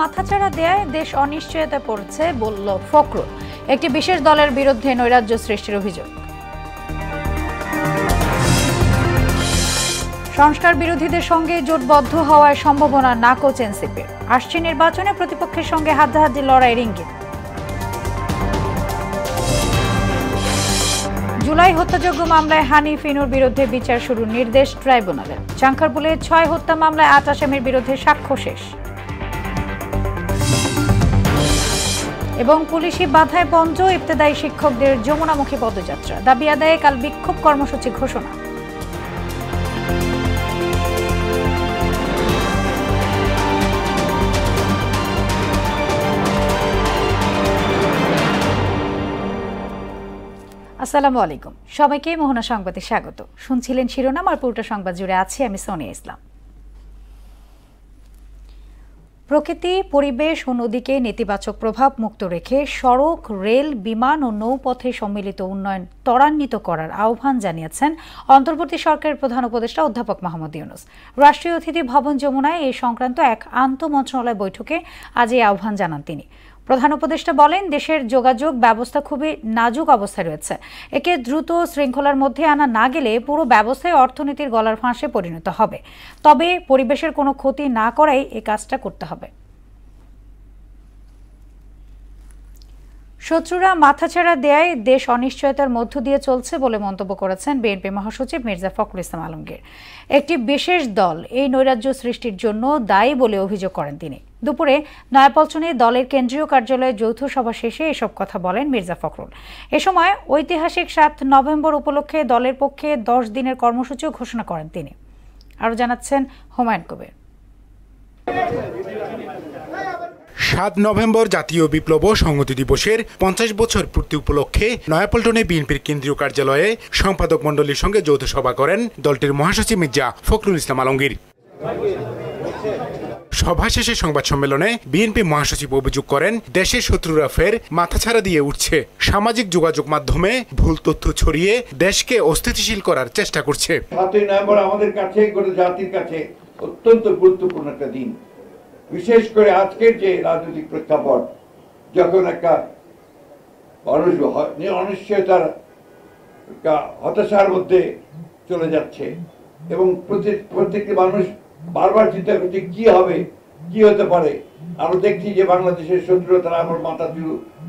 মাথাচাড়া দেয় দেশ অনিশ্চয়তায় পড়ছে বলল ফখরুল। একটি বিশেষ দলের বিরুদ্ধে নৈরাজ্য সৃষ্টির অভিযোগ। সংস্কার বিরোধীদের সঙ্গে জোটবদ্ধ হওয়ার সম্ভাবনা নাকচ এনসিপির। আসছে নির্বাচনে প্রতিপক্ষের সঙ্গে হাড্ডাহাড্ডি লড়াইয়ের ইঙ্গিত। জুলাই হত্যাযজ্ঞ মামলায় হানিফ ইনুর বিরুদ্ধে বিচার শুরুর নির্দেশ ট্রাইব্যুনালের। চাঙ্কারপুলে ৬ হত্যা মামলায় ৮ আসামির বিরুদ্ধে সাক্ষ্য শেষ। এবং পুলিশি বাধায় বন্ধ ইবতেদায়ী শিক্ষকদের যমুনামুখী পদযাত্রা। দাবি আদায়ে কাল বিক্ষোভ কর্মসূচি ঘোষণা। আসসালামু আলাইকুম, সবাইকে মোহনা সংবাদে স্বাগত। শুনছিলেন শিরোনাম, আর পুরোটা সংবাদ জুড়ে আছি আমি সোনিয়া ইসলাম। প্রকৃতি, পরিবেশ ও নদীকে নেতিবাচক প্রভাব মুক্ত রেখে সড়ক, রেল, বিমান ও নৌপথে সম্মিলিত উন্নয়ন ত্বরান্বিত করার আহ্বান জানিয়েছেন অন্তর্বর্তী সরকারের প্রধান উপদেষ্টা অধ্যাপক মোহাম্মদ ইউনূস। রাষ্ট্রীয় অতিথি ভবন যমুনায় এই সংক্রান্ত এক আন্তঃমন্ত্রণালয় বৈঠকে আজ এই আহ্বান জানান তিনি। প্রধান উপদেষ্টা বলেন, দেশের যোগাযোগ ব্যবস্থা খুবই নাজুক অবস্থায় রয়েছে। একে দ্রুত শৃঙ্খলার মধ্যে আনা না গেলে পুরো ব্যবস্থায় অর্থনীতির গলার ফাঁসে পরিণত হবে। তবে পরিবেশের কোনো ক্ষতি না করাই এই কাজটা করতে হবে। শত্রুরা মাথাচাড়া দেয় দেশ অনিশ্চয়তার মধ্য দিয়ে চলছে বলে মন্তব্য করেছেন বিএনপি মহাসচিব মির্জা ফখরুল ইসলাম আলমগীর। একটি বিশেষ দল এই নৈরাজ্য সৃষ্টির জন্য দায়ী বলে অভিযোগ করেন তিনি। দুপুরে নয়াপল্টনে দলের কেন্দ্রীয় কার্যালয়ে যৌথ সভা শেষে এসব কথা বলেন মির্জা ফখরুল। এ সময় ঐতিহাসিক ৭ নভেম্বর উপলক্ষে দলের পক্ষে ১০ দিনের কর্মসূচিও ঘোষণা করেন তিনি। আরও জানাচ্ছেন হুমায়ুন কবির। ৭ নভেম্বর জাতীয় বিপ্লব ও সংহতি দিবসের ৫০ বছর পূর্তি উপলক্ষে নয়াপল্টনে বিএনপির কেন্দ্রীয় কার্যালয়ে সম্পাদক মণ্ডলীর সঙ্গে যৌথ সভা করেন দলটির মহাসচিব মির্জা ফখরুল ইসলাম আলমগীর। সভা শেষে সংবাদ সম্মেলনে বিএনপি মহাসচিব অভিযোগ করেন, দেশের শত্রুরা ফের মাথাছাড়া দিয়ে উঠছে। সামাজিক যোগাযোগ মাধ্যমে ভুল তথ্য ছড়িয়ে দেশকে অস্থিতিশীল করার চেষ্টা করছে। ৭ই নভেম্বর আমাদের কাছে, গোটা জাতির কাছে অত্যন্ত গুরুত্বপূর্ণ একটা দিন। বিশেষ করে আজকের যে রাজনৈতিক প্রেক্ষাপট, যখন একটা মানুষ অনিশ্চয়তার হতাশার মধ্যে চলে যাচ্ছে এবং প্রত্যেকটি মানুষ বারবার চিন্তা করছে কি হবে, কি হতে পারে। আমরা দেখছি যে বাংলাদেশের শত্রুরা তারা আমার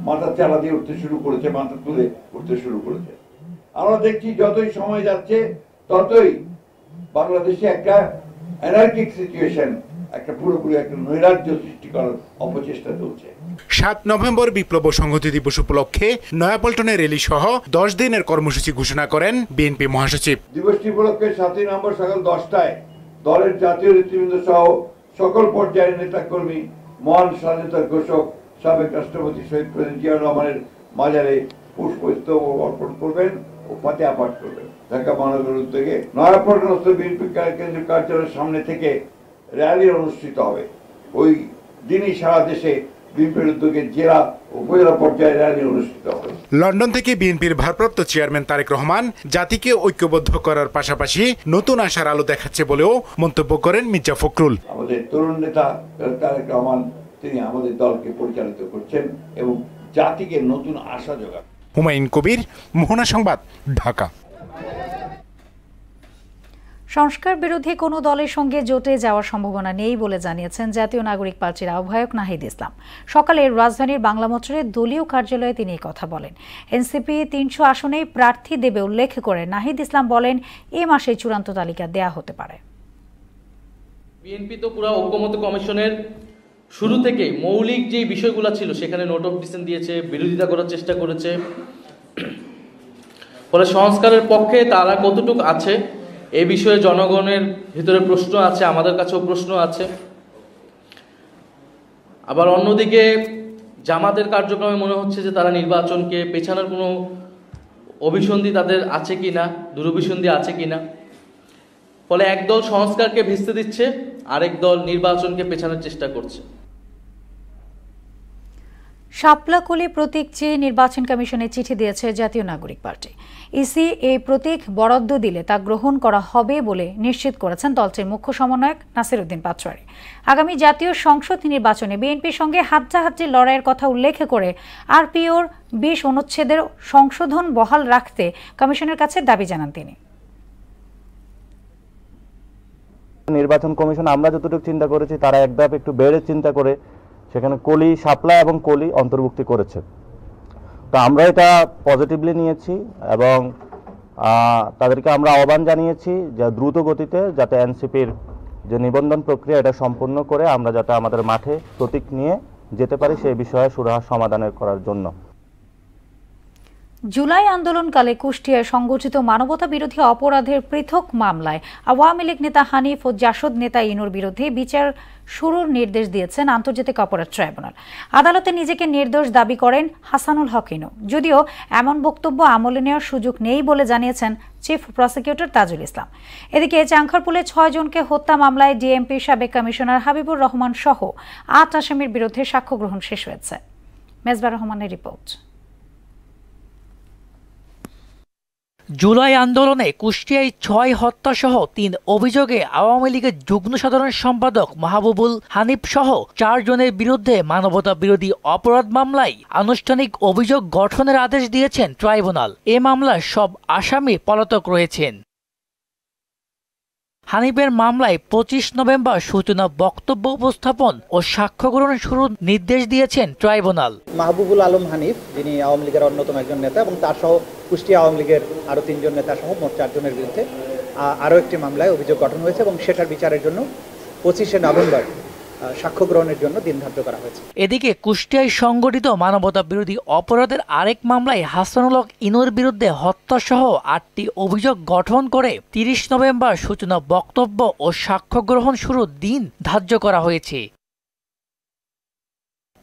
মাথা চালা দিয়ে উঠতে শুরু করেছে, মাথা তুলে উঠতে শুরু করেছে। আমরা দেখছি যতই সময় যাচ্ছে ততই বাংলাদেশে একটা অ্যানার্কিক সিচুয়েশন, একটা পুরোপুরি একটা নৈরাজ্য সৃষ্টি করার অপচেষ্টা চলছে। ৭ নভেম্বর বিপ্লব ও সংহতি দিবস উপলক্ষে নয়াপল্টনে র্যালি সহ ১০ দিনের কর্মসূচি ঘোষণা করেন বিএনপি মহাসচিব। দিবসটি উপলক্ষে ৭ই নভেম্বর সকাল ১০টায় দলের জাতীয় নেতৃবৃন্দ সহ সকল পর্যায়ের নেতাকর্মী মহান স্বাধীনতার ঘোষক সাবেক রাষ্ট্রপতি শহীদ প্রেসিডেন্ট জিয়াউর রহমানের মাজারে পুষ্পস্তবক অর্পণ করবেন ও ফাতিহা পাঠ করবেন। ঢাকা মহানগরের উদ্যোগে নয়াপল্টনস্থ বিএনপি কেন্দ্রীয় কার্যালয়ের সামনে থেকে র্যালি অনুষ্ঠিত হবে। ওই দিনই সারা দেশে বিএনপির উদ্যোগে জেলা উপজেলা পর্যায়ে র্যালি অনুষ্ঠিত হবে। লন্ডন থেকে বিএনপির ভারপ্রাপ্ত চেয়ারম্যান তারেক রহমান জাতিকে ঐক্যবদ্ধ করার পাশাপাশি নতুন আশার আলো দেখাচ্ছে বলেও মন্তব্য করেন মির্জা ফখরুল। আমাদের তরুণ নেতা তারেক রহমান তিনি আমাদের দলকে পরিচালিত করছেন এবং জাতিকে নতুন আশা যোগান। হুমায়ুন কবির, মোহনা সংবাদ, ঢাকা। সংস্কার বিরোধী কোনো দলের সঙ্গে জোটে যাওয়ার সম্ভাবনা নেই বলে জানিয়েছেন জাতীয় নাগরিক পার্টির আহ্বায়ক নাহিদ ইসলাম। সকালে রাজধানীর বাংলা মোটরের দলীয় কার্যালয়ে তিনি কথা বলেন। এনসিপি ৩০০ আসনেই প্রার্থী দেবে উল্লেখ করে নাহিদ ইসলাম বলেন, এ মাসে চূড়ান্ত তালিকা দেয়া হতে পারে। বিএনপি তো পুরো ঐক্যমত্য কমিশনের শুরু থেকে মৌলিক যে বিষয়গুলো ছিল সেখানে নোট অফ ডিসেন্ট দিয়েছে, বিরোধিতা করার চেষ্টা করেছে। ফলে সংস্কারের পক্ষে তারা কতটুকু আছে এ বিষয়ে জনগণের ভিতরে প্রশ্ন আছে, আমাদের কাছেও প্রশ্ন আছে। আবার অন্যদিকে জামাতের কার্যক্রমে মনে হচ্ছে যে তারা নির্বাচনকে পেছানোর কোনো অভিসন্ধি তাদের আছে কিনা, দুরভিসন্ধি আছে কিনা। ফলে একদল সংস্কারকে ভেস্তে দিচ্ছে, আরেক দল নির্বাচনকে পেছানোর চেষ্টা করছে। শাপলা-কলি প্রতীক চেয়ে নির্বাচন কমিশনে চিঠি দিয়েছে জাতীয় নাগরিক পার্টি। ইসি এই প্রতীক বরাদ্দ দিলে তা গ্রহণ করা হবে বলে নিশ্চিত করেছেন দলটির মুখ্য সমন্বয়ক নাসির উদ্দিন পাটোয়ারি। আগামী জাতীয় সংসদ নির্বাচনে বিএনপির সঙ্গে হাড্ডাহাড্ডি লড়াইয়ের কথা উল্লেখ করে আরপিওর 20 অনুচ্ছেদের সংশোধন বহাল রাখতে কমিশনের কাছে দাবি জানান তিনি। নির্বাচন কমিশন আমরা যতটুকু চিন্তা করেছি তারা এক ধাপ একটু বেড়ে চিন্তা করে সেখানে কলি, শাপলা এবং কলি অন্তর্ভুক্তি করেছে। তো আমরা এটা পজিটিভলি নিয়েছি এবং তাদেরকে আমরা আহ্বান জানিয়েছি যে দ্রুত গতিতে যাতে এনসিপির যে নিবন্ধন প্রক্রিয়া এটা সম্পূর্ণ করে আমরা যাতে আমাদের মাঠে প্রতীক নিয়ে যেতে পারি সেই বিষয়ে সুরাহা সমাধানের করার জন্য। জুলাই আন্দোলনকালে কুষ্টিয়ায় সংগঠিত মানবতা বিরোধী অপরাধের পৃথক মামলায় আওয়ামী লীগ নেতা হানিফ ও জাসদ নেতা ইনুর বিরুদ্ধে বিচার শুরুর নির্দেশ দিয়েছেন আন্তর্জাতিক অপরাধ ট্রাইব্যুনাল। আদালতে নিজেকে নির্দোষ দাবি করেন হাসানুল হক ইনু, যদিও এমন বক্তব্য আমলে নেওয়ার সুযোগ নেই বলে জানিয়েছেন চিফ প্রসিকিউটর তাজুল ইসলাম। এদিকে চাংখারপুলে 6 জনকে হত্যা মামলায় ডিএমপির সাবেক কমিশনার হাবিবুর রহমান সহ 8 আসামির বিরুদ্ধে সাক্ষ্য গ্রহণ শেষ হয়েছে। মেজবার রহমানের রিপোর্ট। জুলাই আন্দোলনে কুষ্টিয়ায় 6 হত্যাসহ 3 অভিযোগে আওয়ামী লীগের যুগ্ম সাধারণ সম্পাদক মাহবুবুল হানিফ সহ 4 জনের বিরুদ্ধে মানবতা বিরোধী অপরাধ মামলায় আনুষ্ঠানিক অভিযোগ গঠনের আদেশ দিয়েছেন ট্রাইব্যুনাল। এ মামলার সব আসামি পলাতক রয়েছেন। হানিফের মামলায় 25 নভেম্বর সূচনা বক্তব্য উপস্থাপন ও সাক্ষ্য গ্রহণ শুরুর নির্দেশ দিয়েছেন ট্রাইব্যুনাল। মাহবুবুল আলম হানিফ, যিনি আওয়ামী লীগের অন্যতম একজন নেতা, এবং তার সহ কুষ্টিয়া আওয়ামী লীগের আরও 3 জন নেতা সহ মোট 4 জনের বিরুদ্ধে আরও একটি মামলায় অভিযোগ গঠন হয়েছে এবং সেটার বিচারের জন্য 25 নভেম্বর সাক্ষ্য গ্রহণের জন্য দিন ধার্য করা হয়েছে। এদিকে কুষ্টিয়ায় সংগঠিত মানবতা বিরোধী অপরাধের আরেক মামলায় হাসানুল হক ইনুর বিরুদ্ধে হত্যাসহ 8টি অভিযোগ গঠন করে 30 নভেম্বর সূচনা বক্তব্য ও সাক্ষ্য গ্রহণ শুরুর দিন ধার্য করা হয়েছে।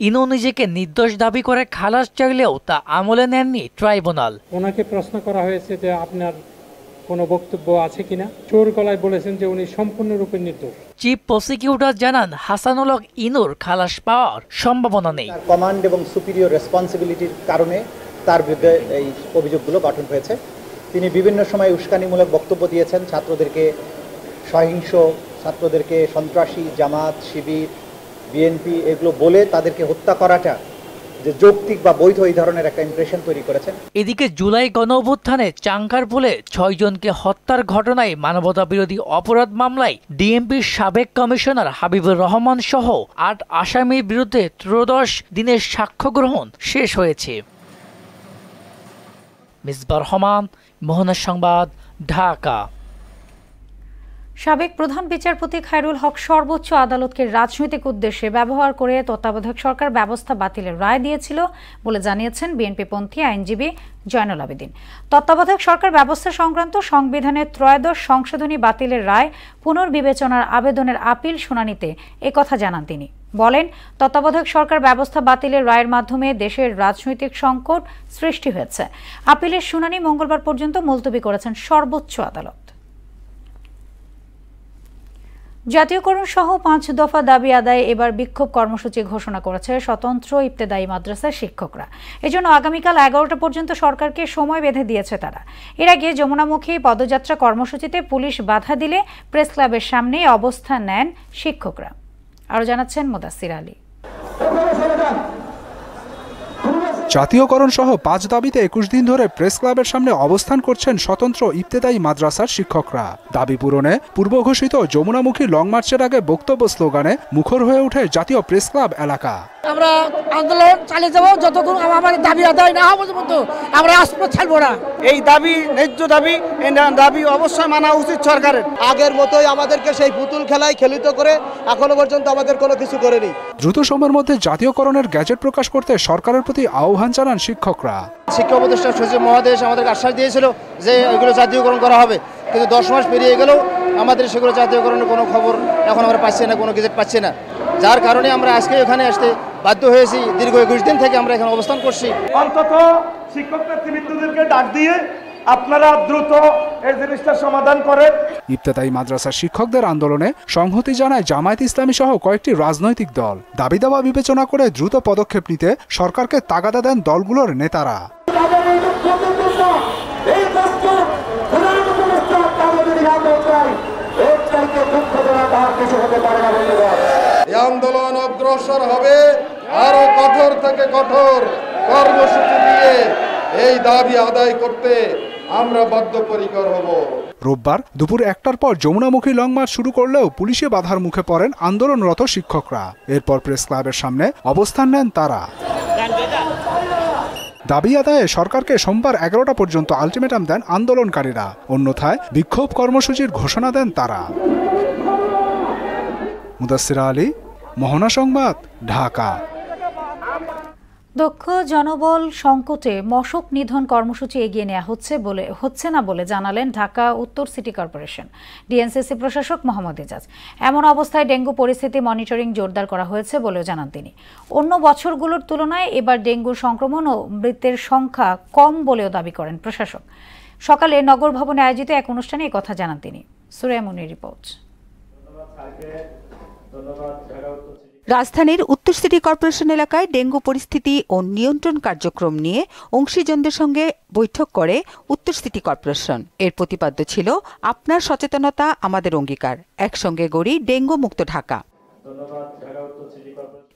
ইনু নিজেকে নির্দোষ দাবি করে খালাস চাইলেও তা আমলে নেননি ট্রাইব্যুনাল। ওনাকে প্রশ্ন করা হয়েছে যে আপনার কোনো বক্তব্য আছে কিনা, চোর গলায় বলেছেন যে উনি সম্পূর্ণরূপে নির্দোষ। চিফ প্রসিকিউটর জানান হাসানুল হক ইনুর খালাস পাওয়ার সম্ভাবনা নেই। কমান্ড এবং সুপিরিয়র রেসপন্সিবিলিটির কারণে তার বিরুদ্ধে এই অভিযোগগুলো গঠন হয়েছে। তিনি বিভিন্ন সময় উস্কানিমূলক বক্তব্য দিয়েছেন, ছাত্রদেরকে সহিংস, ছাত্রদেরকে সন্ত্রাসী, জামাত, শিবির, বিএনপি এগুলো বলে তাদেরকে হত্যা করাটা যে যৌক্তিক বা বৈধ এই ধরনের একটা ইমপ্রেশন তৈরি করেছেন। এদিকে জুলাই গণঅভ্যুত্থানে চাংখারপুলে 6 জনকে হত্যার ঘটনায় মানবতা বিরোধী অপরাধ মামলায় ডিএমপির সাবেক কমিশনার হাবিবুর রহমান সহ 8 আসামির বিরুদ্ধে 13 দিনের সাক্ষ্য গ্রহণ শেষ হয়েছে। মেজবার রহমান, মোহনা সংবাদ, ঢাকা। সাবেক প্রধান বিচারপতি খায়রুল হক সর্বোচ্চ আদালতকে রাজনৈতিক উদ্দেশ্যে ব্যবহার করে তত্ত্বাবধায়ক সরকার ব্যবস্থা বাতিলের রায় দিয়েছিল বলে জানিয়েছেন বিএনপিপন্থী আইনজীবী জয়নুল আবেদিন। তত্ত্বাবধায়ক সরকার ব্যবস্থা সংক্রান্ত সংবিধানের 13 সংশোধনী বাতিলের রায় পুনর্বিবেচনার আবেদনের আপিল শুনানিতে একথা জানান তিনি। বলেন, তত্ত্বাবধায়ক সরকার ব্যবস্থা বাতিলের রায়ের মাধ্যমে দেশের রাজনৈতিক সংকট সৃষ্টি হয়েছে। আপিলের শুনানি মঙ্গলবার পর্যন্ত মুলতবি করেছেন সর্বোচ্চ আদালত। জাতীয়করণ সহ 5 দফা দাবি আদায়ে এবার বিক্ষোভ কর্মসূচি ঘোষণা করেছে স্বতন্ত্র ইবতেদায়ী মাদ্রাসার শিক্ষকরা। এজন্য আগামীকাল 11টা পর্যন্ত সরকারকে সময় বেঁধে দিয়েছে তারা। এর আগে যমুনামুখী পদযাত্রা কর্মসূচিতে পুলিশ বাধা দিলে প্রেস ক্লাবের সামনে অবস্থান নেন শিক্ষকরা। আরও জানাচ্ছেন মোদাসির আলী। জাতীয়করণ সহ 5 দাবিতে 21 দিন ধরে প্রেস ক্লাবের সামনে অবস্থান করছেন স্বতন্ত্র ইবতেদায়ী মাদ্রাসার শিক্ষকরা। দাবি পূরণে পূর্ব ঘোষিত যমুনামুখী লং মার্চের আগে বক্তব্য স্লোগানে মুখর হয়ে ওঠে জাতীয় প্রেস ক্লাব এলাকা। আমরা আন্দোলন চালিয়ে যাব যতক্ষণ আমাদের দাবি আদায় না হওয়া পর্যন্ত আমরা রাজপথ ছাড়বো না। এই দাবি ন্যায্য দাবি, এই দাবি অবশ্যই মানা উচিত সরকারের। আগের মতোই আমাদেরকে সেই পুতুল খেলায় খেলিত করে এখনো পর্যন্ত আমাদের কোনো কিছু করেনি। দ্রুত সময়ের মধ্যে জাতীয়করণের গ্যাজেট প্রকাশ করতে সরকারের প্রতি আহ্বান জানান শিক্ষকরা। শিক্ষা উপদেষ্টা সচিব মহাদেশ আমাদেরকে আশ্বাস দিয়েছিল যে এগুলো জাতীয়করণ করা হবে, কিন্তু 10 মাস পেরিয়ে গেলেও আমাদের সেগুলো জাতীয়করণের কোনো খবর এখন আমরা পাচ্ছি না, কোনো গেজেট পাচ্ছি না। যার কারণে আমরা আজকে এখানে আসতে বাধ্য হয়েছি। দীর্ঘ 21 দিন থেকে আমরা এখানে অবস্থান করছি। অন্তত শিক্ষক নেতৃবৃন্দদেরকে ডাক দিয়ে আপনারা দ্রুত এই জিনিসটা সমাধান করেন। ইবতেদায়ী মাদ্রাসার শিক্ষকদের আন্দোলনে সংহতি জানায় জামায়াত ইসলামী সহ কয়েকটি রাজনৈতিক দল। দাবি দাওয়া বিবেচনা করে দ্রুত পদক্ষেপ নিতে সরকারকে তাগাদা দেন দলগুলোর নেতারা। এই আন্দোলন অগ্রসর হবে আরো কঠোর থেকে কঠোর কর্মসূচি দিয়ে এই দাবি আদায় করতে আমরা বদ্ধপরিকর হব। রোববার দুপুর 1টার পর যমুনামুখী লং মার্চ শুরু করলেও পুলিশে বাধার মুখে পড়েন আন্দোলনরত শিক্ষকরা। এরপর প্রেস ক্লাবের সামনে অবস্থান নেন তারা। দাবি আদায়ে সরকারকে সোমবার 11টা পর্যন্ত আলটিমেটাম দেন আন্দোলনকারীরা, অন্যথায় বিক্ষোভ কর্মসূচির ঘোষণা দেন তারা। মুদাসসির আলী, মোহনা সংবাদ, ঢাকা। দক্ষ জনবল সংকটে মশক নিধন কর্মসূচি এগিয়ে নেওয়া হচ্ছে না বলে জানালেন ঢাকা উত্তর সিটি কর্পোরেশন ডিএনসিসি প্রশাসক মোহাম্মদ এজাজ। এমন অবস্থায় ডেঙ্গু পরিস্থিতি মনিটরিং জোরদার করা হয়েছে বলেও জানান তিনি। অন্য বছরগুলোর তুলনায় এবার ডেঙ্গু সংক্রমণ ও মৃতের সংখ্যা কম বলেও দাবি করেন প্রশাসক। সকালে নগর ভবনে আয়োজিত এক অনুষ্ঠানে একথা জানান তিনি। সুরাইয়া মুনির রিপোর্ট। রাজধানীর উত্তর সিটি কর্পোরেশন এলাকায় ডেঙ্গু পরিস্থিতি ও নিয়ন্ত্রণ কার্যক্রম নিয়ে অংশীজনদের সঙ্গে বৈঠক করে উত্তর সিটি কর্পোরেশন। এর প্রতিপাদ্য ছিল আপনার সচেতনতা আমাদের অঙ্গীকার, একসঙ্গে গড়ি ডেঙ্গু মুক্ত ঢাকা।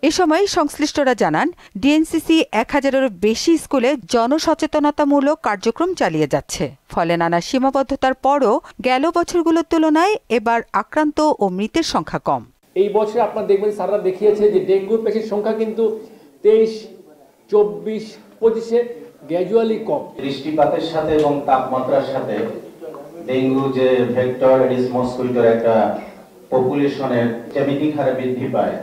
এ সময় সংশ্লিষ্টরা জানান ডিএনসিসি 1000-এরও বেশি স্কুলে জনসচেতনতামূলক কার্যক্রম চালিয়ে যাচ্ছে। ফলে নানা সীমাবদ্ধতার পরও গেল বছরগুলোর তুলনায় এবার আক্রান্ত ও মৃতের সংখ্যা কম। এই বছর আপনারা দেখবেন স্যাররা দেখিয়েছে যে ডেঙ্গু পেশেন্টের সংখ্যা কিন্তু 23, 24, 25-এ গ্র্যাজুয়ালি কম। বৃষ্টিপাতের সাথে এবং তাপমাত্রার সাথে ডেঙ্গু যে ভেক্টর এডিস মসকুইটোর একটা পপুলেশনের জ্যামিতিক হারে বৃদ্ধি পায়,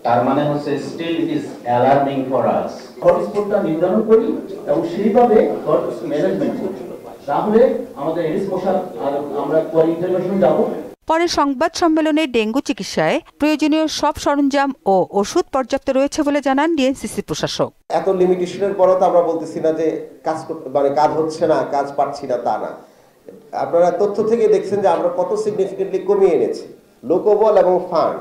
তার মানে হচ্ছে still it is alarming for us. হটস্পটটা নির্ধারণ করি এবং সেইভাবে ম্যানেজমেন্ট করি, তাহলে আমাদের এডিস মশা আর আমরা পরে ইন্টারভেনশন যাব। পরে সংবাদ সম্মেলনে ডেঙ্গু চিকিৎসায় প্রয়োজনীয় সব সরঞ্জাম ও ওষুধ পর্যাপ্ত রয়েছে বলে জানান ডিএনসিসি প্রশাসক। এত লিমিটেশনের পরও তো আমরা বলতেছি না যে কাজ হচ্ছে না, কাজ পাচ্ছি না, তা না। আপনারা তথ্য থেকে দেখছেন যে আমরা কত সিগনিফিকেন্টলি কমিয়ে এনেছি। লোকবল এবং ফান্ড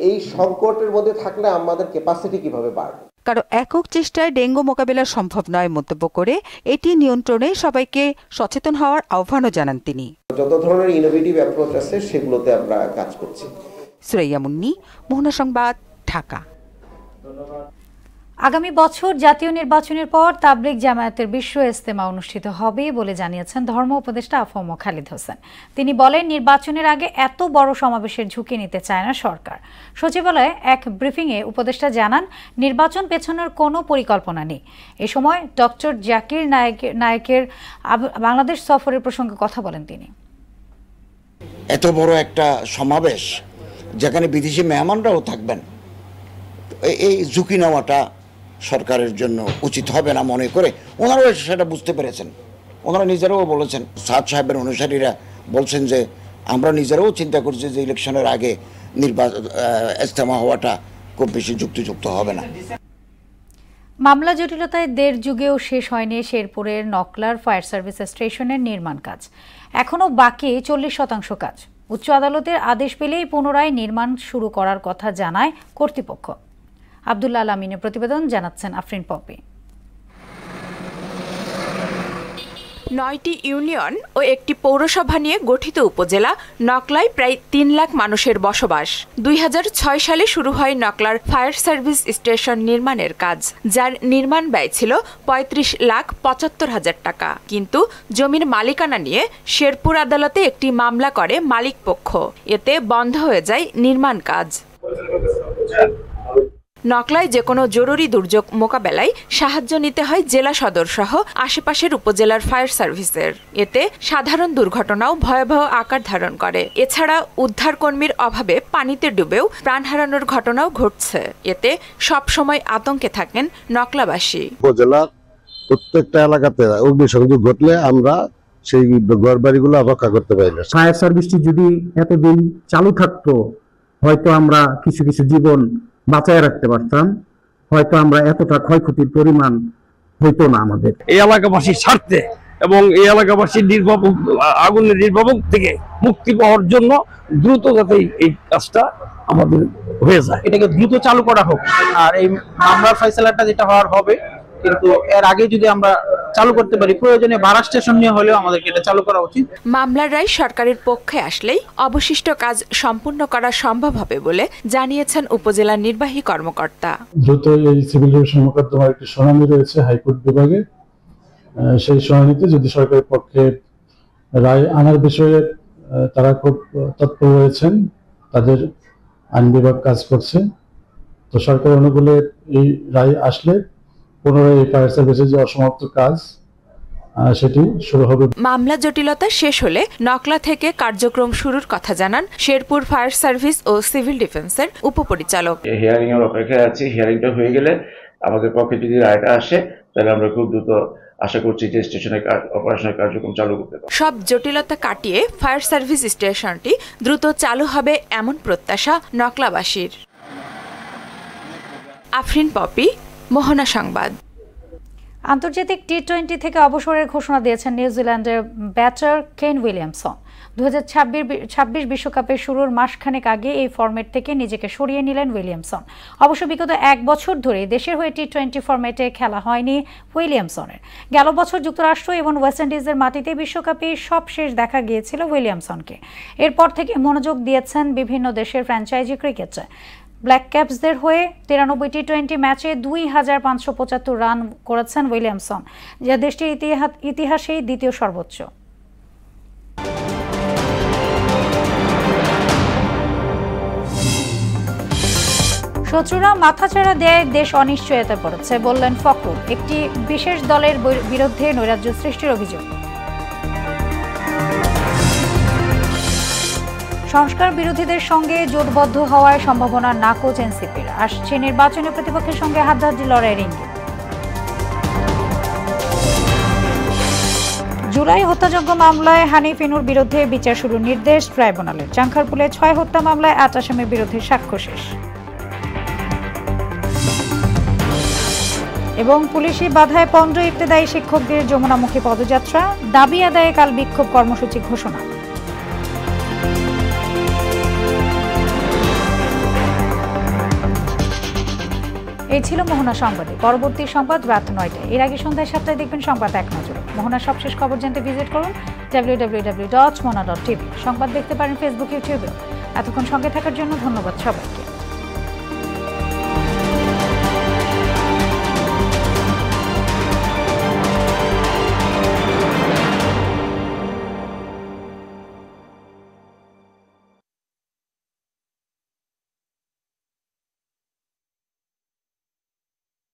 এই সংকটের মধ্যে থাকলে আমাদের ক্যাপাসিটি কিভাবে বাড়বে। কারো একক চেষ্টায় ডেঙ্গু মোকাবেলা সম্ভব নয় মন্তব্য করে এটি নিয়ন্ত্রণে সবাইকে সচেতন হওয়ার আহ্বানও জানান তিনি। যত ধরনের ইনোভেটিভ অ্যাপ্রোচ আছে সেগুলোতে আমরা কাজ করছি। সুরাইয়া মুন্নি, মোহনা সংবাদ, ঢাকা। আগামী বছর জাতীয় নির্বাচনের পর তাবলিগ জামায়াতের বিশ্ব ইজতেমা অনুষ্ঠিত হবে বলে জানিয়েছেন ধর্ম উপদেষ্টা আফম খালিদ হোসেন। তিনি বলেন, নির্বাচনের আগে এত বড় সমাবেশের ঝুঁকি নিতে চায় না সরকার। সচিবালয়ে এক ব্রিফিংয়ে উপদেষ্টা জানান, নির্বাচন পেছানোর কোনো পরিকল্পনা নেই। এ সময় ডক্টর জাকির নায়েকের বাংলাদেশ সফরের প্রসঙ্গে কথা বলেন তিনি। এত বড় একটা সমাবেশ যেখানে বিদেশি মেহমানরাও থাকবেন, এই ঝুঁকি নেওয়াটা সরকারের জন্য উচিত হবে না মনে করে ওনারাও সেটা বুঝতে পেরেছেন। ওনারা নিজেরাও বলেছেন, সাদ সাহেবের অনুসারীরা বলছেন যে আমরা নিজেরাও চিন্তা করছি যে ইলেকশনের আগে ইজতেমা হওয়াটা খুব বেশি যুক্তিযুক্ত হবে না। মামলা জটিলতায় 1.5 যুগেও শেষ হয়নি শেরপুরের নকলার ফায়ার সার্ভিস স্টেশনের নির্মাণ কাজ। এখনও বাকি 40% কাজ। উচ্চ আদালতের আদেশ পেলেই পুনরায় নির্মাণ শুরু করার কথা জানায় কর্তৃপক্ষ। আব্দুল্লাহ আমিনের প্রতিবেদন, জানাচ্ছেন আফরিন পপি। 9টি ইউনিয়ন ও একটি পৌরসভা নিয়ে গঠিত উপজেলা নকলায় প্রায় 3 লাখ মানুষের বসবাস। 2006 সালে শুরু হয় নকলার ফায়ার সার্ভিস স্টেশন নির্মাণের কাজ, যার নির্মাণ ব্যয় ছিল 35,75,000 টাকা। কিন্তু জমির মালিকানা নিয়ে শেরপুর আদালতে একটি মামলা করে মালিক পক্ষ। এতে বন্ধ হয়ে যায় নির্মাণ কাজ। নকলায় যে কোনো জরুরি দুর্যোগ মোকাবেলায় সাহায্য নিতে হয় জেলা সদর সহ আশেপাশের উপজেলার ফায়ার সার্ভিসের। এতে সাধারণ দুর্ঘটনাও ভয়াবহ আকার ধারণ করে। এছাড়া উদ্ধারকর্মীর অভাবে পানিতে ডুবেও প্রাণ হারানোর ঘটনাও ঘটছে। এতে সব সময় আতঙ্কে থাকেন নকলাবাসী। উপজেলার প্রত্যেকটা এলাকাতে অগ্নিসংযোগ ঘটলে আমরা সেই ঘরবাড়িগুলো রক্ষা করতে পারি না। ফায়ার সার্ভিসটি যদি এতদিন চালু থাকতো, হয়তো আমরা কিছু কিছু জীবন বাঁচায় রাখতে পারতাম, হয়তো আমরা এতটা ক্ষয়ক্ষতির পরিমাণ হইতো না আমাদের। এই এলাকাবাসীর স্বার্থে এবং এই এলাকাবাসীর আগুনের নির্বাপক থেকে মুক্তি পাওয়ার জন্য দ্রুত যাতে এই কাজটা আমাদের হয়ে যায়, এটাকে দ্রুত চালু করা হোক। আর এই মামলার ফয়সালাটা যেটা হওয়ার হবে, কিন্তু এর আগে যদি আমরা চালু করতে পারি, প্রয়োজনে ভাড়া স্টেশন নিয়ে হলেও আমাদেরকে এটা চালু করা উচিত। মামলার রায় সরকারের পক্ষে আসলেই অবশিষ্ট কাজ সম্পূর্ণ করা সম্ভব হবে বলে জানিয়েছেন উপজেলা নির্বাহী কর্মকর্তা। দ্রুত এই সিভিল ডিভিশন মোকদ্দমার একটি শুনানি রয়েছে হাইকোর্ট বিভাগে, সেই শুনানিতে যদি সরকারের পক্ষে রায় আনার বিষয়ে তারা খুব তৎপর রয়েছেন, তাদের আইন বিভাগ কাজ করছে, তো সরকার অনুকূলে এই রায় আসলে পুনরায় ফায়ার সার্ভিসের যে অসমাপ্ত কাজ সেটি শুরু হবে। মামলা জটিলতা শেষ হলে নকলা থেকে কার্যক্রম শুরুর কথা জানান শেরপুর ফায়ার সার্ভিস ও সিভিল ডিফেন্সের উপপরিচালক। হিয়ারিং এর অপেক্ষায় আছি, হিয়ারিংটা হয়ে গেলে আমাদের পক্ষে যদি রায়টা আসে তাহলে আমরা খুব দ্রুত আশা করছি যে স্টেশনের অপারেশনাল কার্যক্রম চালু করতে পারব। সব জটিলতা কাটিয়ে ফায়ার সার্ভিস স্টেশনটি দ্রুত চালু হবে এমন প্রত্যাশা নকলাবাসীর। আফরিন পপি, মোহনা সংবাদ। আন্তর্জাতিক টি-20 থেকে অবসরের ঘোষণা দিয়েছেন নিউজিল্যান্ডের ব্যাটার কেন উইলিয়ামসন। 2026 বিশ্বকাপের শুরুর মাসখানেক আগে এই ফরম্যাট থেকে নিজেকে সরিয়ে নিলেন উইলিয়ামসন। অবশ্য বিগত 1 বছর ধরে দেশের হয়ে টি-20 ফরম্যাটে খেলা হয়নি উইলিয়ামসনের। গেল বছর যুক্তরাষ্ট্র এবং ওয়েস্ট ইন্ডিজের মাটিতে বিশ্বকাপে সবশেষ দেখা গিয়েছিল উইলিয়ামসনকে। এরপর থেকে মনোযোগ দিয়েছেন বিভিন্ন দেশের ফ্র্যাঞ্চাইজি ক্রিকেটে। ব্ল্যাক ক্যাপসদের হয়ে 93 টি-20 ম্যাচে 2575 রান করেছেন উইলিয়ামসন, যা দেশটির ইতিহাসেই দ্বিতীয় সর্বোচ্চ। শত্রুরা মাথাচাড়া দেয়, দেশ অনিশ্চয়তা পড়েছে বললেন ফখরুল। একটি বিশেষ দলের বিরুদ্ধে নৈরাজ্য সৃষ্টির অভিযোগ। সংস্কার বিরোধীদের সঙ্গে জোটবদ্ধ হওয়ার সম্ভাবনা নাকচ এনসিপির। আসছে নির্বাচনে প্রতিপক্ষের সঙ্গে হাড্ডাহাড্ডি লড়াইয়ের ইঙ্গিত। জুলাই হত্যাযজ্ঞ মামলায় হানিফ ইনুর বিরুদ্ধে বিচার শুরুর নির্দেশ ট্রাইব্যুনালের। চাংখারপুলে 6 হত্যা মামলায় 8 আসামির বিরুদ্ধে সাক্ষ্য শেষ। এবং পুলিশি বাধায় পণ্ড ইবতেদায়ী শিক্ষকদের যমুনামুখী পদযাত্রা, দাবি আদায়ে কাল বিক্ষোভ কর্মসূচি ঘোষণা। এই ছিল মোহনা সংবাদে। পরবর্তী সংবাদ রাত 9টায়। এর আগে সন্ধ্যায় 7টায় দেখবেন সংবাদ এক নজরে। মোহনার সবশেষ খবর জানতে ভিজিট করুন www.mona.tv। সংবাদ দেখতে পারেন ফেসবুক, ইউটিউবে। এতক্ষণ সঙ্গে থাকার জন্য ধন্যবাদ সবাইকে।